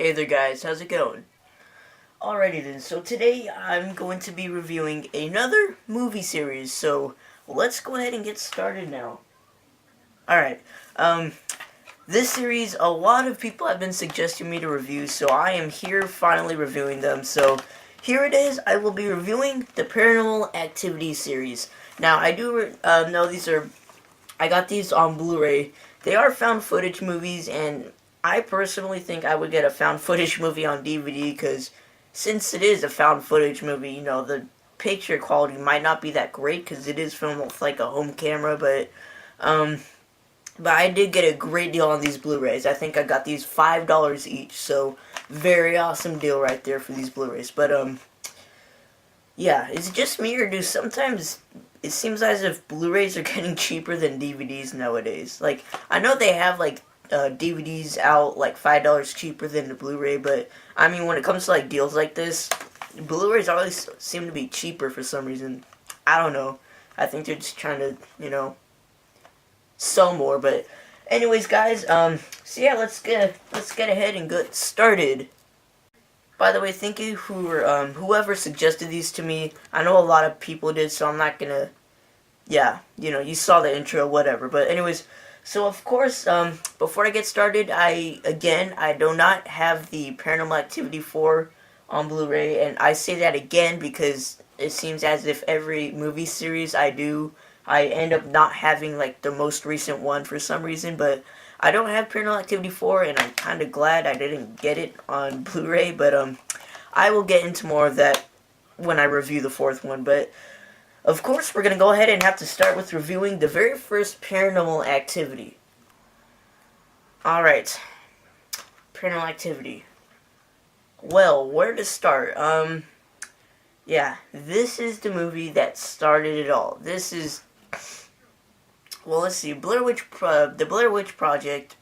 Hey there guys, how's it going? Alrighty then, so today I'm going to be reviewing another movie series, so let's go ahead and get started now. Alright, this series, a lot of people have been suggesting me to review, so I am here finally reviewing them, so here it is. I will be reviewing the Paranormal Activity series. Now, I do know I got these on Blu-ray. They are found footage movies, and I personally think I would get a found footage movie on DVD, because since it is a found footage movie, the picture quality might not be that great, because it is filmed with, like, a home camera, but I did get a great deal on these Blu-rays. I think I got these $5 each, so very awesome deal right there for these Blu-rays. But, yeah, is it just me, or do sometimes it seems as if Blu-rays are getting cheaper than DVDs nowadays? Like, I know they have, like, DVDs out, like, $5 cheaper than the Blu-ray, but, I mean, when it comes to, like, deals like this, Blu-rays always seem to be cheaper for some reason. I don't know. I think they're just trying to, sell more, but anyways, guys, so yeah, let's get ahead and get started. By the way, thank you for whoever suggested these to me. I know a lot of people did, so I'm not gonna, yeah, you saw the intro, whatever. But anyways, so of course, before I get started, I do not have the Paranormal Activity 4 on Blu-ray, and I say that again because it seems as if every movie series I end up not having, like, the most recent one for some reason, but I don't have Paranormal Activity 4, and I'm kind of glad I didn't get it on Blu-ray, but, I will get into more of that when I review the fourth one, but, of course, we're going to go ahead and have to start with reviewing the very first Paranormal Activity. Alright. Paranormal Activity. Well, where to start? Yeah, this is the movie that started it all. This is, well, let's see, the Blair Witch Project.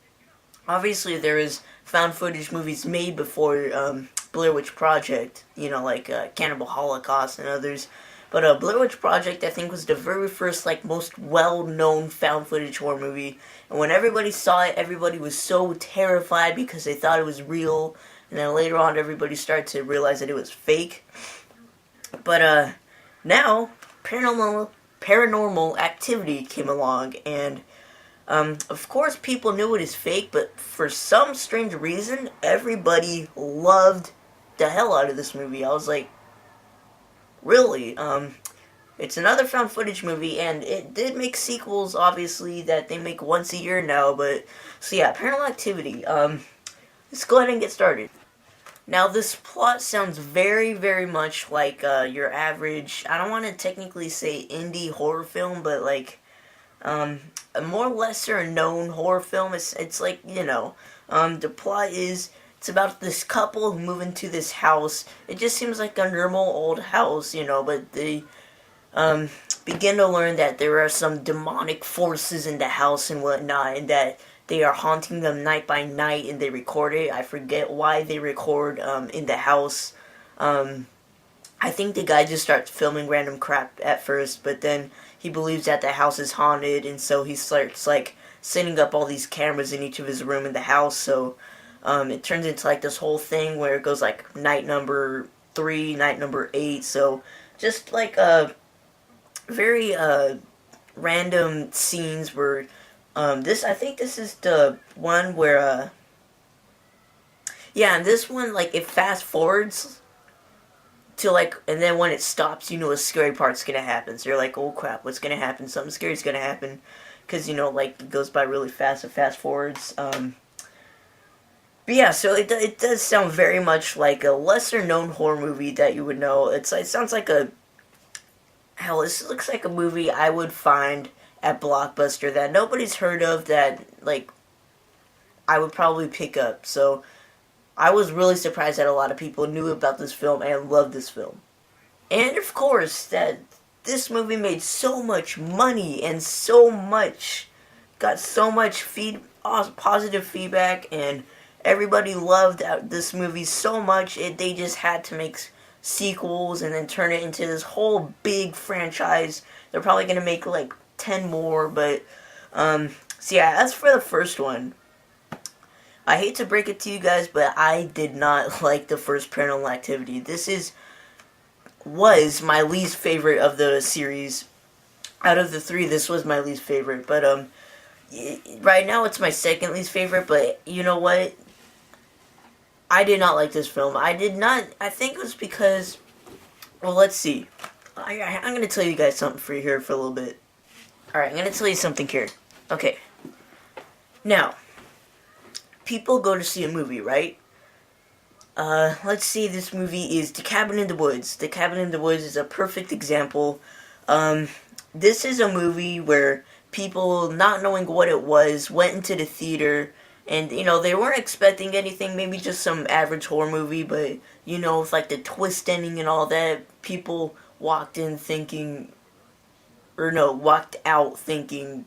Obviously, there is found footage movies made before Blair Witch Project, like Cannibal Holocaust and others. But Blair Witch Project, I think, was the very first, like, most well-known found footage horror movie. And when everybody saw it, everybody was so terrified because they thought it was real. And then later on, everybody started to realize that it was fake. But now Paranormal Activity came along, and of course people knew it is fake, but for some strange reason everybody loved the hell out of this movie. I was like, really? It's another found footage movie, and it did make sequels, obviously, that they make once a year now, but so yeah, Paranormal Activity. Let's go ahead and get started. Now, this plot sounds very, very much like your average, I don't want to technically say indie horror film, but like a more lesser-known horror film. It's like, the plot is, it's about this couple who move into this house. It just seems like a normal old house, but they begin to learn that there are some demonic forces in the house and whatnot, and that they are haunting them night by night, and they record it. I forget why they record in the house. I think the guy just starts filming random crap at first, but then he believes that the house is haunted, and so he starts, like, setting up all these cameras in each of his room in the house, so it turns into, like, this whole thing where it goes, like, night number 3, night number 8, so just, like, very random scenes where I think this is the one where, yeah, and this one, like, it fast forwards to, like, and then when it stops, a scary part's gonna happen, so you're like, oh crap, what's gonna happen? Something scary's gonna happen, because, like, it goes by really fast, and fast forwards, but yeah, so it does sound very much like a lesser-known horror movie that you would know. It sounds like hell, this looks like a movie I would find at Blockbuster that nobody's heard of, that, like, I would probably pick up. So I was really surprised that a lot of people knew about this film and loved this film. And of course, that this movie made so much money and got so much positive feedback, and everybody loved this movie so much, they just had to make sequels and then turn it into this whole big franchise. They're probably going to make, like, 10 more, but, so yeah, as for the first one, I hate to break it to you guys, but I did not like the first Paranormal Activity. Was my least favorite of the series. Out of the three, this was my least favorite. But right now it's my second least favorite. But you know what? I did not like this film. I did not. I think it was because. Well, let's see. I'm gonna tell you guys something for here for a little bit. All right, I'm gonna tell you something here. Okay. Now, people go to see a movie, right? Let's see, this movie is The Cabin in the Woods. The Cabin in the Woods is a perfect example. This is a movie where people, not knowing what it was, went into the theater, and, you know, they weren't expecting anything, maybe just some average horror movie, but, you know, with, like, the twist ending and all that, people walked out thinking,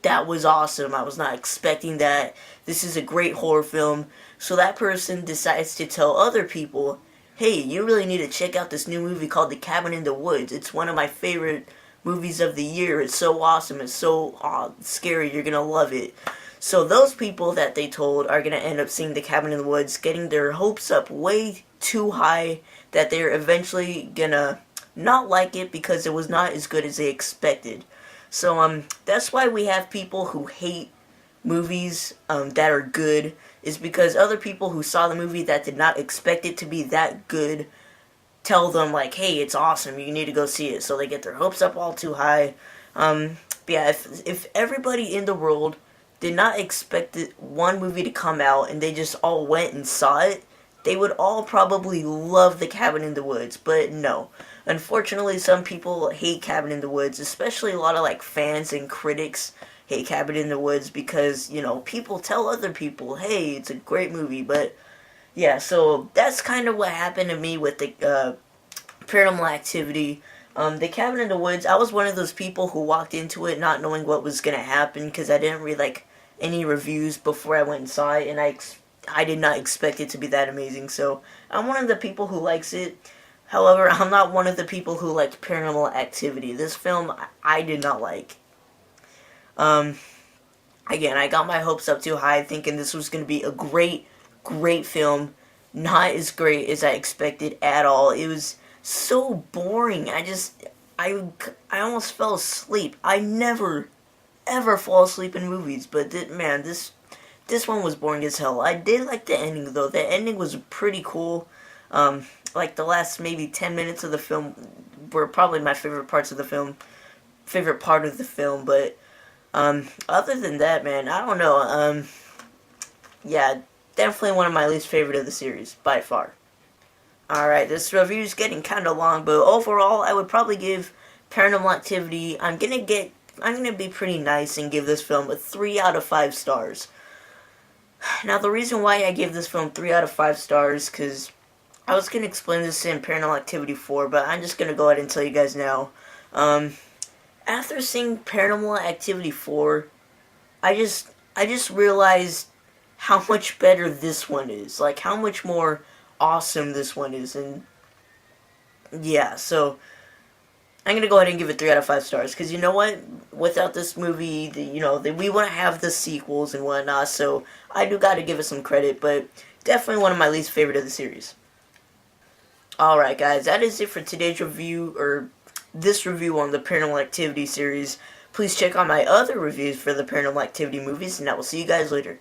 that was awesome. I was not expecting that. This is a great horror film. So that person decides to tell other people, hey, you really need to check out this new movie called The Cabin in the Woods. It's one of my favorite movies of the year. It's so awesome. It's so scary. You're going to love it. So those people that they told are going to end up seeing The Cabin in the Woods, getting their hopes up way too high that they're eventually going to not like it because it was not as good as they expected. So, that's why we have people who hate movies, that are good, is because other people who saw the movie that did not expect it to be that good tell them, like, hey, it's awesome, you need to go see it, so they get their hopes up all too high. Yeah, if everybody in the world did not expect one movie to come out and they just all went and saw it, they would all probably love The Cabin in the Woods, but no. Unfortunately, some people hate Cabin in the Woods, especially a lot of, like, fans and critics hate Cabin in the Woods because, you know, people tell other people, hey, it's a great movie, but, yeah, so that's kind of what happened to me with the Paranormal Activity. The Cabin in the Woods, I was one of those people who walked into it not knowing what was going to happen because I didn't read, like, any reviews before I went and saw it, and I did not expect it to be that amazing, so I'm one of the people who likes it. However, I'm not one of the people who liked Paranormal Activity. This film, I did not like. Again, I got my hopes up too high, thinking this was going to be a great, great film. Not as great as I expected at all. It was so boring. I almost fell asleep. I never, ever fall asleep in movies, but this one was boring as hell. I did like the ending, though. The ending was pretty cool. Like, the last maybe 10 minutes of the film were probably my favorite part of the film, but, other than that, man, I don't know, yeah, definitely one of my least favorite of the series, by far. Alright, this review is getting kinda long, but overall, I would probably give Paranormal Activity, I'm gonna be pretty nice and give this film a 3 out of 5 stars. Now, the reason why I give this film 3 out of 5 stars, because I was going to explain this in Paranormal Activity 4, but I'm just going to go ahead and tell you guys now. After seeing Paranormal Activity 4, I just realized how much better this one is. Like, how much more awesome this one is. And, yeah, so I'm going to go ahead and give it 3 out of 5 stars. Because you know what? Without this movie, we wouldn't have the sequels and whatnot. So I do got to give it some credit. But definitely one of my least favorite of the series. Alright guys, that is it for today's review, or this review on the Paranormal Activity series. Please check out my other reviews for the Paranormal Activity movies, and I will see you guys later.